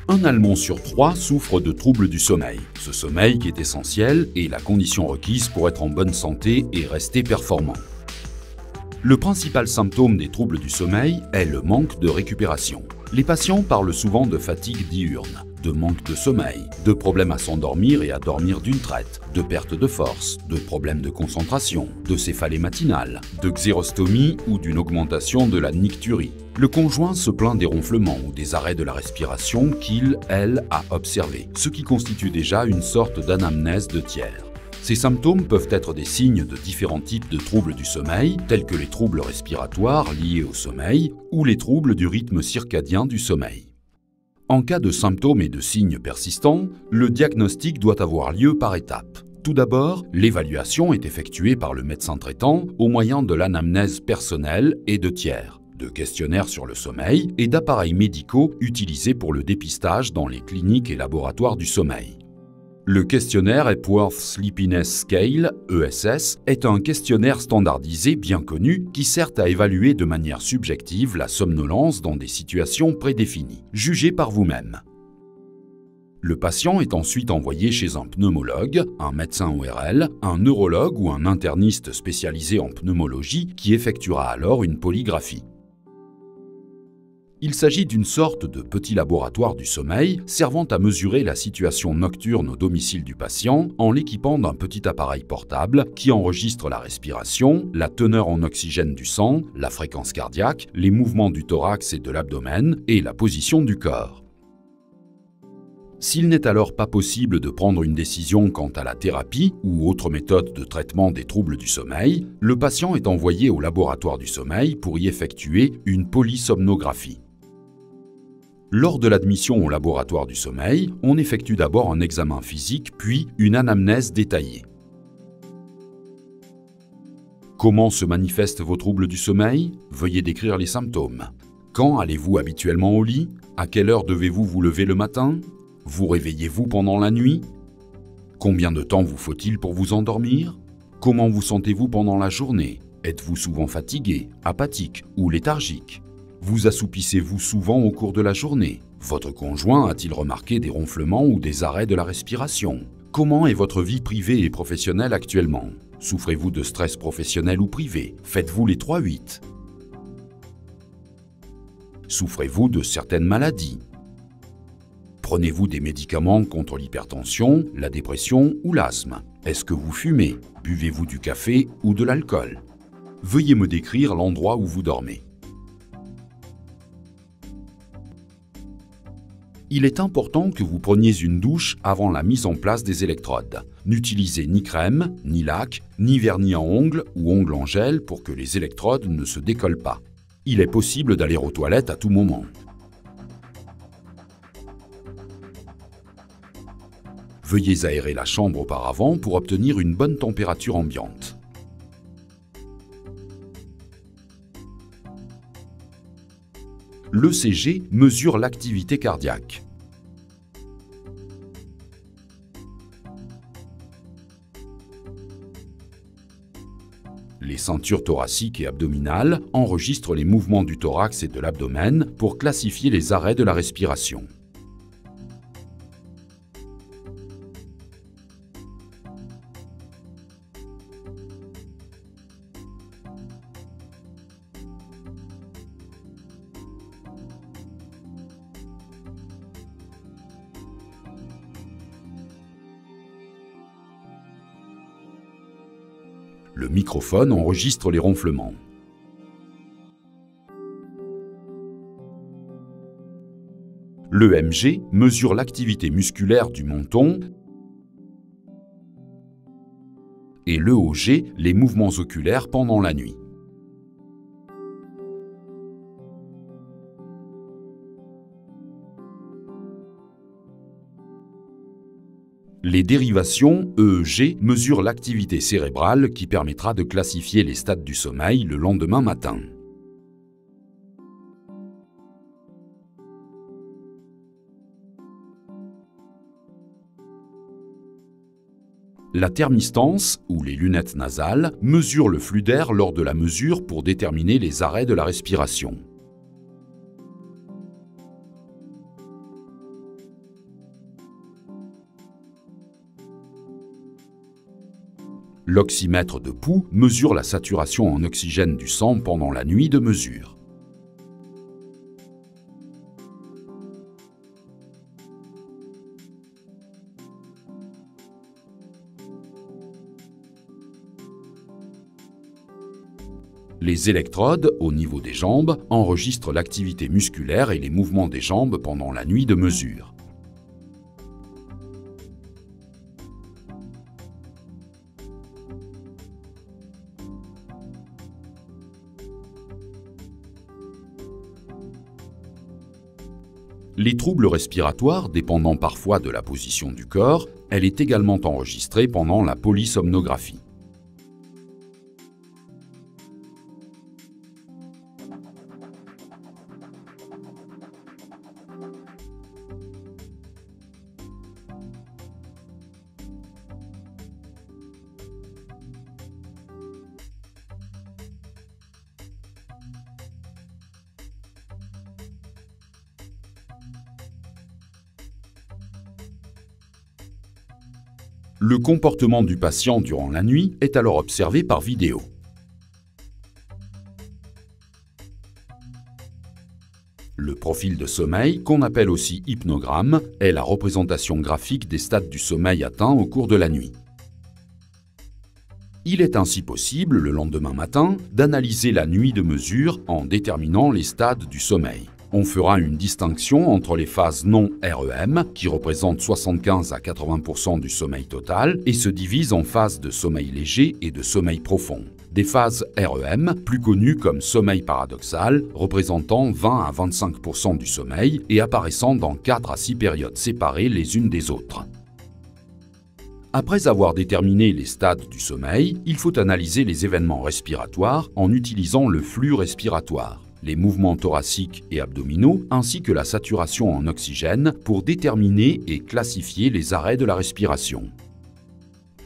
Un Allemand sur 3 souffre de troubles du sommeil. Ce sommeil qui est essentiel est la condition requise pour être en bonne santé et rester performant. Le principal symptôme des troubles du sommeil est le manque de récupération. Les patients parlent souvent de fatigue diurne, de manque de sommeil, de problèmes à s'endormir et à dormir d'une traite, de perte de force, de problèmes de concentration, de céphalée matinale, de xérostomie ou d'une augmentation de la nicturie. Le conjoint se plaint des ronflements ou des arrêts de la respiration qu'il, elle, a observés, ce qui constitue déjà une sorte d'anamnèse de tiers. Ces symptômes peuvent être des signes de différents types de troubles du sommeil, tels que les troubles respiratoires liés au sommeil ou les troubles du rythme circadien du sommeil. En cas de symptômes et de signes persistants, le diagnostic doit avoir lieu par étapes. Tout d'abord, l'évaluation est effectuée par le médecin traitant au moyen de l'anamnèse personnelle et de tiers, de questionnaires sur le sommeil et d'appareils médicaux utilisés pour le dépistage dans les cliniques et laboratoires du sommeil. Le questionnaire Epworth Sleepiness Scale, ESS, est un questionnaire standardisé bien connu qui sert à évaluer de manière subjective la somnolence dans des situations prédéfinies. Jugez par vous-même. Le patient est ensuite envoyé chez un pneumologue, un médecin ORL, un neurologue ou un interniste spécialisé en pneumologie qui effectuera alors une polygraphie. Il s'agit d'une sorte de petit laboratoire du sommeil servant à mesurer la situation nocturne au domicile du patient en l'équipant d'un petit appareil portable qui enregistre la respiration, la teneur en oxygène du sang, la fréquence cardiaque, les mouvements du thorax et de l'abdomen et la position du corps. S'il n'est alors pas possible de prendre une décision quant à la thérapie ou autre méthode de traitement des troubles du sommeil, le patient est envoyé au laboratoire du sommeil pour y effectuer une polysomnographie. Lors de l'admission au laboratoire du sommeil, on effectue d'abord un examen physique puis une anamnèse détaillée. Comment se manifestent vos troubles du sommeil? Veuillez décrire les symptômes. Quand allez-vous habituellement au lit? À quelle heure devez-vous vous lever le matin? Vous réveillez-vous pendant la nuit? Combien de temps vous faut-il pour vous endormir? Comment vous sentez-vous pendant la journée? Êtes-vous souvent fatigué, apathique ou léthargique? Vous assoupissez-vous souvent au cours de la journée? Votre conjoint a-t-il remarqué des ronflements ou des arrêts de la respiration? Comment est votre vie privée et professionnelle actuellement? Souffrez-vous de stress professionnel ou privé? Faites-vous les 3-8? Souffrez-vous de certaines maladies? Prenez-vous des médicaments contre l'hypertension, la dépression ou l'asthme? Est-ce que vous fumez? Buvez-vous du café ou de l'alcool? Veuillez me décrire l'endroit où vous dormez. Il est important que vous preniez une douche avant la mise en place des électrodes. N'utilisez ni crème, ni lac, ni vernis à ongles ou ongles en gel pour que les électrodes ne se décollent pas. Il est possible d'aller aux toilettes à tout moment. Veuillez aérer la chambre auparavant pour obtenir une bonne température ambiante. L'ECG mesure l'activité cardiaque. Les ceintures thoraciques et abdominales enregistrent les mouvements du thorax et de l'abdomen pour classifier les arrêts de la respiration. Le microphone enregistre les ronflements. L'EMG mesure l'activité musculaire du menton et l'EOG les mouvements oculaires pendant la nuit. Les dérivations EEG mesurent l'activité cérébrale qui permettra de classifier les stades du sommeil le lendemain matin. La thermistance, ou les lunettes nasales, mesure le flux d'air lors de la mesure pour déterminer les arrêts de la respiration. L'oxymètre de pouls mesure la saturation en oxygène du sang pendant la nuit de mesure. Les électrodes, au niveau des jambes, enregistrent l'activité musculaire et les mouvements des jambes pendant la nuit de mesure. Les troubles respiratoires dépendant parfois de la position du corps, elle est également enregistrée pendant la polysomnographie. Le comportement du patient durant la nuit est alors observé par vidéo. Le profil de sommeil, qu'on appelle aussi hypnogramme, est la représentation graphique des stades du sommeil atteints au cours de la nuit. Il est ainsi possible, le lendemain matin, d'analyser la nuit de mesure en déterminant les stades du sommeil. On fera une distinction entre les phases non REM, qui représentent 75 à 80% du sommeil total, et se divisent en phases de sommeil léger et de sommeil profond. Des phases REM, plus connues comme sommeil paradoxal, représentant 20 à 25% du sommeil et apparaissant dans 4 à 6 périodes séparées les unes des autres. Après avoir déterminé les stades du sommeil, il faut analyser les événements respiratoires en utilisant le flux respiratoire, les mouvements thoraciques et abdominaux, ainsi que la saturation en oxygène pour déterminer et classifier les arrêts de la respiration.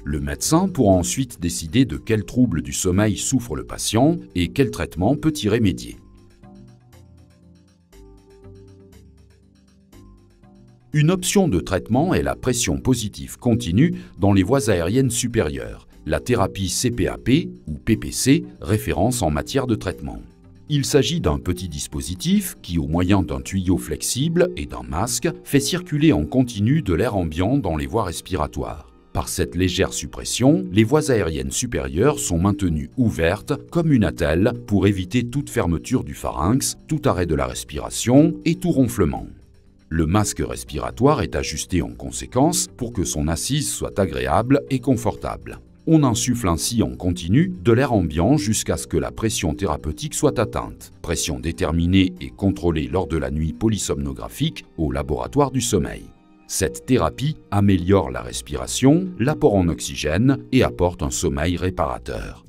Le médecin pourra ensuite décider de quel trouble du sommeil souffre le patient et quel traitement peut y remédier. Une option de traitement est la pression positive continue dans les voies aériennes supérieures, la thérapie CPAP ou PPC, référence en matière de traitement. Il s'agit d'un petit dispositif qui, au moyen d'un tuyau flexible et d'un masque, fait circuler en continu de l'air ambiant dans les voies respiratoires. Par cette légère suppression, les voies aériennes supérieures sont maintenues ouvertes comme une attelle pour éviter toute fermeture du pharynx, tout arrêt de la respiration et tout ronflement. Le masque respiratoire est ajusté en conséquence pour que son assise soit agréable et confortable. On insuffle ainsi en continu de l'air ambiant jusqu'à ce que la pression thérapeutique soit atteinte, pression déterminée et contrôlée lors de la nuit polysomnographique au laboratoire du sommeil. Cette thérapie améliore la respiration, l'apport en oxygène et apporte un sommeil réparateur.